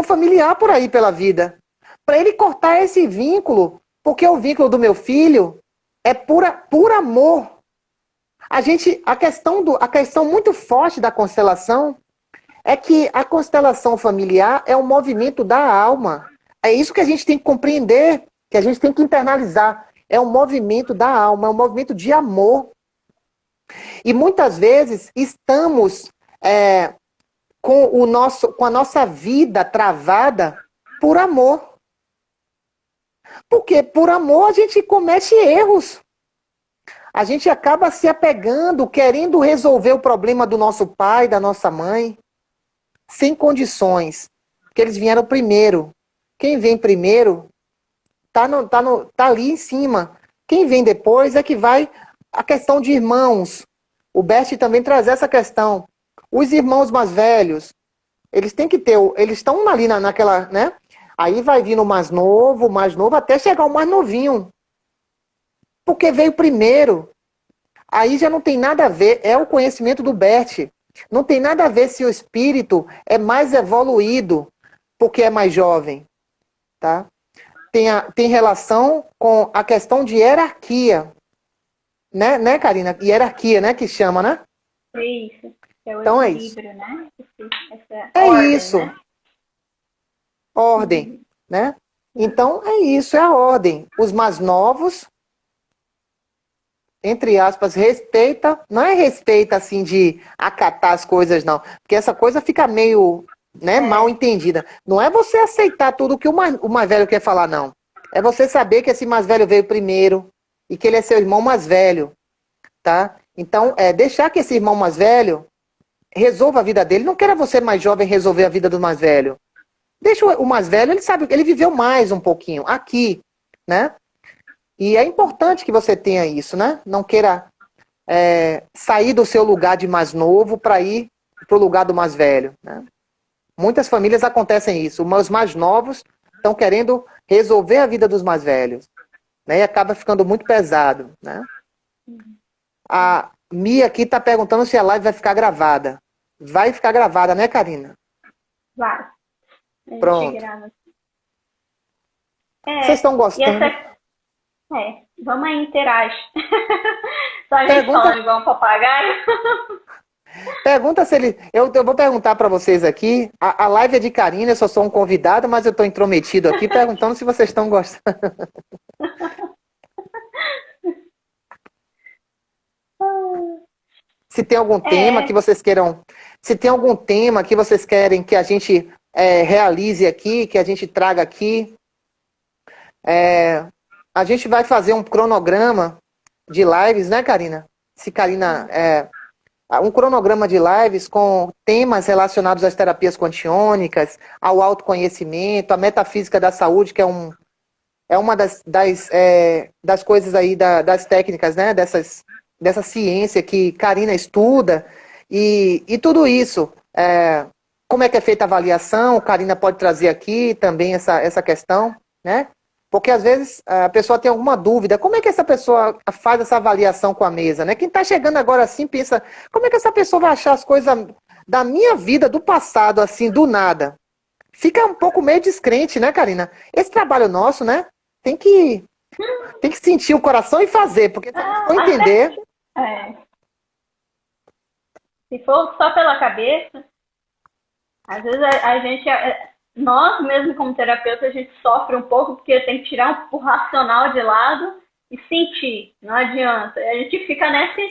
familiar por aí pela vida. Para ele cortar esse vínculo, porque o vínculo do meu filho é por amor. A questão muito forte da constelação é que a constelação familiar é um movimento da alma. É isso que a gente tem que compreender, que a gente tem que internalizar. É um movimento da alma, é um movimento de amor. E muitas vezes estamos com a nossa vida travada por amor. Porque por amor a gente comete erros. A gente acaba se apegando, querendo resolver o problema do nosso pai, da nossa mãe, sem condições. Porque eles vieram primeiro. Quem vem primeiro tá ali em cima. Quem vem depois é que vai a questão de irmãos. O Bert também traz essa questão. Os irmãos mais velhos, eles têm que ter, eles estão ali naquela, né? Aí vai vindo o mais novo, até chegar o mais novinho. Porque veio primeiro. Aí já não tem nada a ver, é o conhecimento do Bert. Não tem nada a ver se o espírito é mais evoluído porque é mais jovem. Tá? Tem relação com a questão de hierarquia. Né, Karina? Hierarquia, né? Que chama, né? É isso. É o então equilíbrio, é isso. Né? É ordem, isso. Né? Ordem, né? Então é isso, é a ordem. Os mais novos, entre aspas, respeita, não é respeita assim de acatar as coisas, não. Porque essa coisa fica meio, né, mal entendida. Não é você aceitar tudo que o mais velho quer falar, não. É você saber que esse mais velho veio primeiro e que ele é seu irmão mais velho, tá? Então, deixar que esse irmão mais velho resolva a vida dele. Não queira você mais jovem resolver a vida do mais velho. Deixa o mais velho, ele sabe, ele viveu mais um pouquinho aqui, né? E é importante que você tenha isso, né? Não queira sair do seu lugar de mais novo para ir para o lugar do mais velho, né? Muitas famílias acontecem isso. Os mais novos estão querendo resolver a vida dos mais velhos, né? E acaba ficando muito pesado, né? A Mia aqui está perguntando se a live vai ficar gravada. Vai ficar gravada, né, Karina? Vai. A gente Pronto. grava. Vocês estão E gostando? vamos aí, interage. Só a gente Pergunta- falando igual um papagaio. Pergunta se ele. Eu vou perguntar para vocês aqui. A live é de Karina, eu só sou um convidado, mas eu estou intrometido aqui perguntando se vocês estão gostando. Se tem algum tema que vocês queiram. Se tem algum tema que vocês querem que a gente realize aqui, que a gente traga aqui. A gente vai fazer um cronograma de lives, né, Karina? Se Karina. Um cronograma de lives com temas relacionados às terapias quantiônicas, ao autoconhecimento, à metafísica da saúde, que é uma das coisas aí, das técnicas, né? Dessa ciência que Karina estuda, e tudo isso. Como é que é feita a avaliação? Karina pode trazer aqui também essa questão, né? Porque às vezes a pessoa tem alguma dúvida. Como é que essa pessoa faz essa avaliação com a mesa, né? Quem está chegando agora assim pensa, como é que essa pessoa vai achar as coisas da minha vida, do passado, assim, do nada? Fica um pouco meio descrente, né, Karina? Esse trabalho nosso, né? Tem que sentir o coração e fazer, porque se não for entender... Se for só pela cabeça, às vezes a gente... Nós, mesmo como terapeuta, a gente sofre um pouco porque tem que tirar o racional de lado e sentir. Não adianta. A gente fica nessa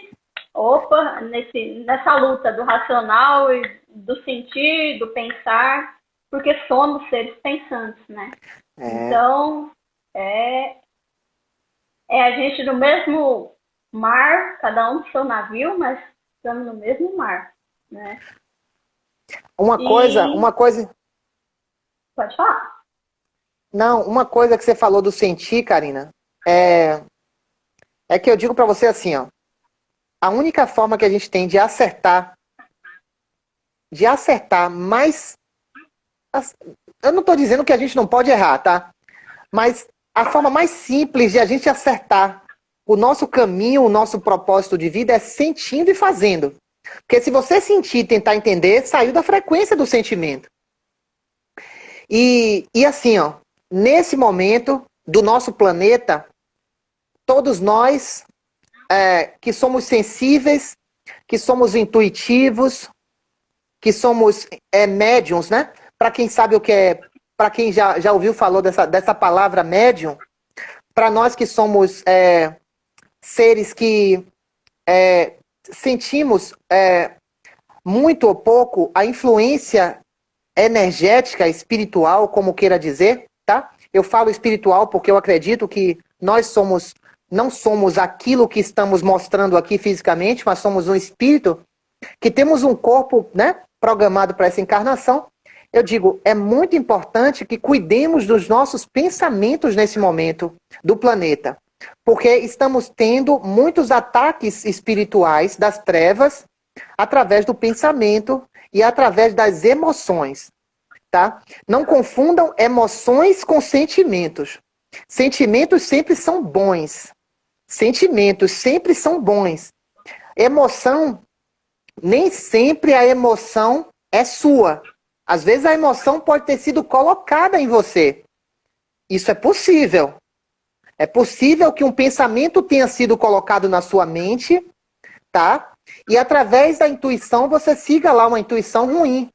luta do racional e do sentir, do pensar, porque somos seres pensantes, né? Então, é a gente no mesmo mar, cada um do seu navio, mas estamos no mesmo mar, né? Uma coisa... Pode falar. Não, uma coisa que você falou do sentir, Karina, é que eu digo para você assim, ó, a única forma que a gente tem de acertar mais... Eu não estou dizendo que a gente não pode errar, tá? Mas a forma mais simples de a gente acertar o nosso caminho, o nosso propósito de vida é sentindo e fazendo. Porque se você sentir e tentar entender, saiu da frequência do sentimento. E assim, ó, nesse momento do nosso planeta, todos nós que somos sensíveis, que somos intuitivos, que somos médiums, né? Para quem sabe o que é, para quem já ouviu falar dessa palavra médium, para nós que somos seres que sentimos muito ou pouco a influência energética, espiritual, como queira dizer, tá? Eu falo espiritual porque eu acredito que nós não somos aquilo que estamos mostrando aqui fisicamente, mas somos um espírito que temos um corpo, né, programado para essa encarnação. Eu digo, é muito importante que cuidemos dos nossos pensamentos nesse momento do planeta, porque estamos tendo muitos ataques espirituais das trevas através do pensamento e através das emoções, tá? Não confundam emoções com sentimentos. Sentimentos sempre são bons. Sentimentos sempre são bons. Emoção, nem sempre a emoção é sua. Às vezes a emoção pode ter sido colocada em você. Isso é possível. É possível que um pensamento tenha sido colocado na sua mente, tá? E através da intuição você siga lá uma intuição ruim.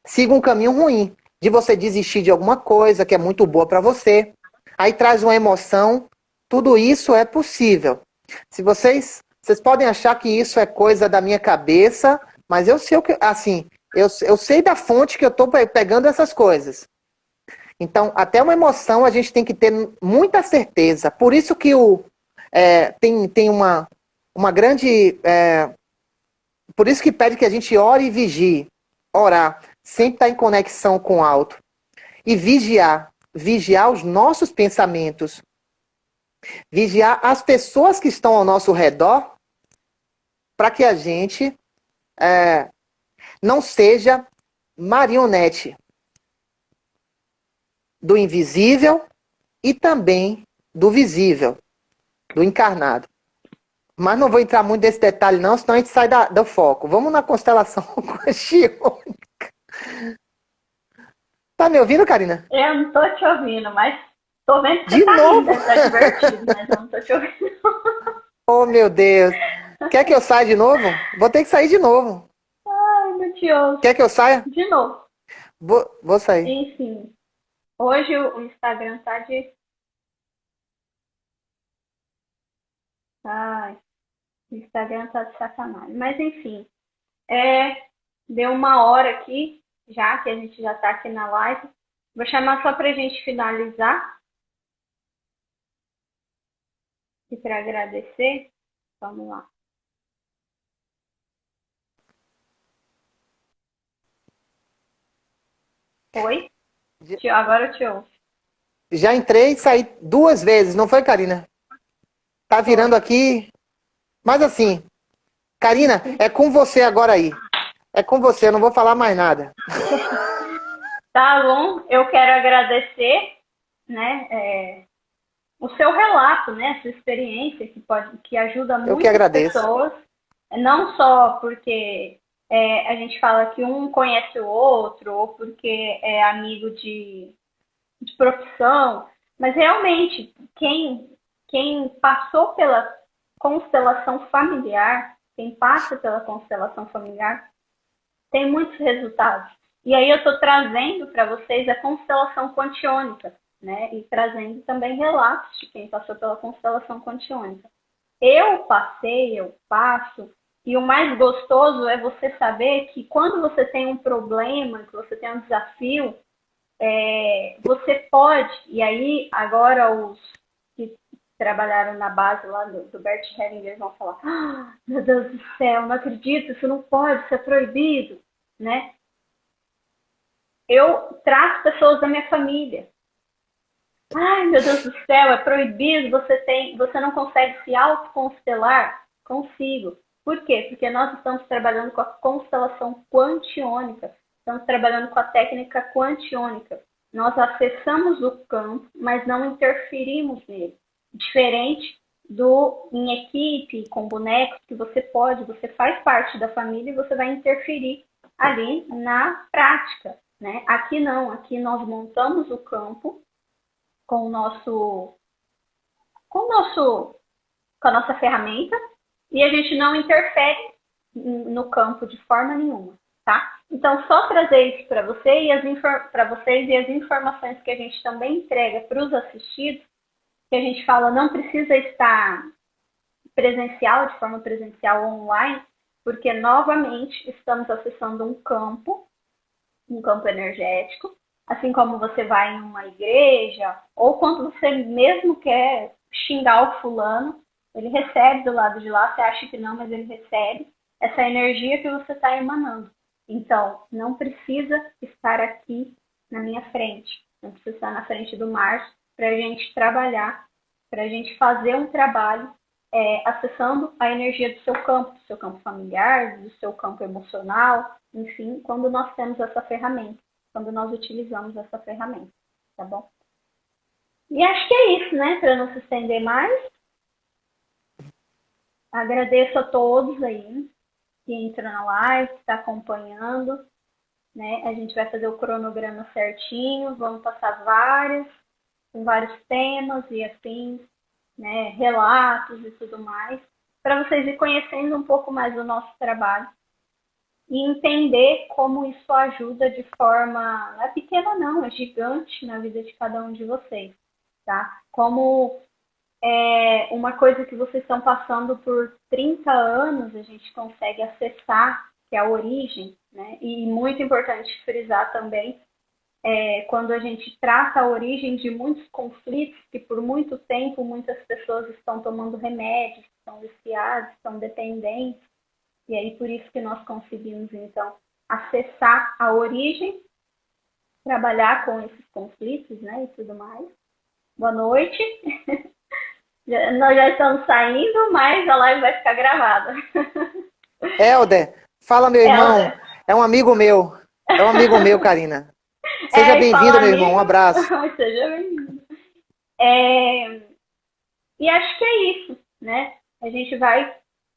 Siga um caminho ruim. De você desistir de alguma coisa que é muito boa para você. Aí traz uma emoção. Tudo isso é possível. Se vocês podem achar que isso é coisa da minha cabeça, mas eu sei o que, assim, eu sei da fonte que eu estou pegando essas coisas. Então, até uma emoção a gente tem que ter muita certeza. Por isso que tem uma grande... por isso que pede que a gente ore e vigie. Orar, sempre estar em conexão com o alto. E vigiar os nossos pensamentos. Vigiar as pessoas que estão ao nosso redor, para que a gente não seja marionete. do invisível e também do visível, do encarnado. Mas não vou entrar muito nesse detalhe não, senão a gente sai do foco. Vamos na constelação quantiônica. Tá me ouvindo, Karina? Eu não tô te ouvindo, mas tô vendo que De você tá novo? rindo, tá divertido, mas eu não tô te ouvindo. Oh, meu Deus. Quer que eu saia de novo? Vou ter que sair de novo. Ai, não te ouço. Quer que eu saia? De novo. Vou sair. Enfim, hoje o Instagram tá de... Ai, o Instagram tá de sacanagem. Mas enfim, deu 1 hora aqui, já que a gente já tá aqui na live. Vou chamar só pra gente finalizar e para agradecer. Vamos lá. Oi? Agora eu te ouço. Já entrei e saí 2 vezes, não foi, Karina? Tá virando aqui. Mas assim, Karina, é com você agora aí. É com você, eu não vou falar mais nada. Tá bom, eu quero agradecer, né, o seu relato, né, a sua experiência, que ajuda Eu que muitas agradeço. pessoas, não só porque a gente fala que um conhece o outro, ou porque é amigo de profissão, mas realmente quem passou pela constelação familiar, quem passa pela constelação familiar, tem muitos resultados. E aí eu estou trazendo para vocês a constelação quantiônica, né? E trazendo também relatos de quem passou pela constelação quantiônica. Eu passei, eu passo, e o mais gostoso é você saber que quando você tem um problema, que você tem um desafio, você pode, e aí agora os que trabalharam na base lá do Bert Hellinger vão falar: meu Deus do céu, não acredito, isso não pode, isso é proibido, né? Eu trato pessoas da minha família. Ai, meu Deus do céu, é proibido, você não consegue se autoconstelar? Consigo. Por quê? Porque nós estamos trabalhando com a constelação quantiônica, estamos trabalhando com a técnica quantiônica. Nós acessamos o campo, mas não interferimos nele. Diferente do em equipe, com bonecos, que você faz parte da família e você vai interferir ali na prática, né? Aqui não, aqui nós montamos o campo com a nossa ferramenta e a gente não interfere no campo de forma nenhuma, tá? Então, só trazer isso para vocês e as informações que a gente também entrega para os assistidos, que a gente fala não precisa estar de forma presencial ou online, porque novamente estamos acessando um campo energético, assim como você vai em uma igreja, ou quando você mesmo quer xingar o fulano, ele recebe do lado de lá, você acha que não, mas ele recebe essa energia que você está emanando. Então, não precisa estar aqui na minha frente, não precisa estar na frente do Márcio para a gente trabalhar, para a gente fazer um trabalho acessando a energia do seu campo familiar, do seu campo emocional, enfim, quando nós temos essa ferramenta, quando nós utilizamos essa ferramenta, tá bom? E acho que é isso, né? Para não se estender mais. Agradeço a todos aí que entram na live, que está acompanhando, né? A gente vai fazer o cronograma certinho, vamos passar com vários temas e afins, né? Relatos e tudo mais, para vocês ir conhecendo um pouco mais do nosso trabalho e entender como isso ajuda de forma, não é pequena não, é gigante na vida de cada um de vocês, tá? Como uma coisa que vocês estão passando por 30 anos, a gente consegue acessar, que é a origem, né? E muito importante frisar também, quando a gente trata a origem de muitos conflitos, que por muito tempo muitas pessoas estão tomando remédios, estão viciadas, estão dependentes, e aí por isso que nós conseguimos, então, acessar a origem, trabalhar com esses conflitos, né, e tudo mais. Boa noite. Nós já estamos saindo, mas a live vai ficar gravada. Helder, fala meu irmão. É um amigo meu. É um amigo meu, Karina. Seja e bem-vindo, falar meu irmão. Um nisso, abraço. seja bem-vindo. E acho que é isso, né? A gente vai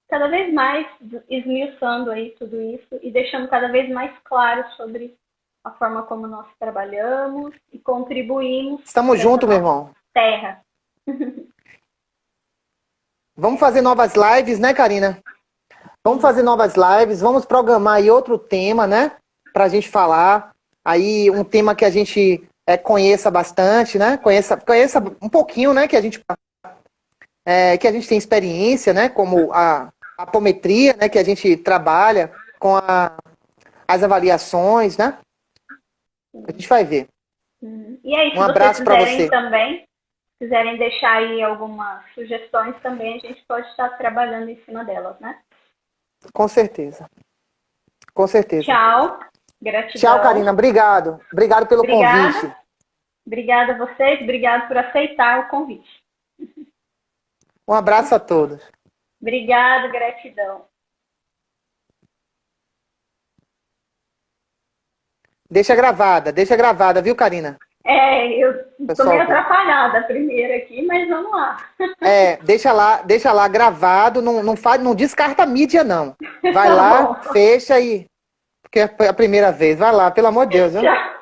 cada vez mais esmiuçando aí tudo isso e deixando cada vez mais claro sobre a forma como nós trabalhamos e contribuímos Estamos para essa juntos, meu nossa irmão. terra. Vamos fazer novas lives, né, Karina? Vamos fazer novas lives, vamos programar aí outro tema, né? Pra gente falar. Aí um tema que a gente conheça bastante, né? Conheça um pouquinho, né? Que a gente tem experiência, né? Como a apometria, né? Que a gente trabalha com as avaliações, né? A gente vai ver. E aí, se Um vocês abraço para quiserem você. também, quiserem deixar aí algumas sugestões também, a gente pode estar trabalhando em cima delas, né? Com certeza. Com certeza. Tchau. Gratidão. Tchau, Karina. Obrigado. Obrigado pelo convite. Obrigada a vocês. Obrigado por aceitar o convite. Um abraço a todos. Obrigada, gratidão. Deixa gravada, viu, Karina? Eu tô Pessoal, meio atrapalhada primeiro aqui, mas vamos lá. Deixa lá gravado, não descarta a mídia, não. Vai Tá lá, bom. fecha e. Porque é a primeira vez. Vai lá, pelo amor de Deus. Viu? Tchau.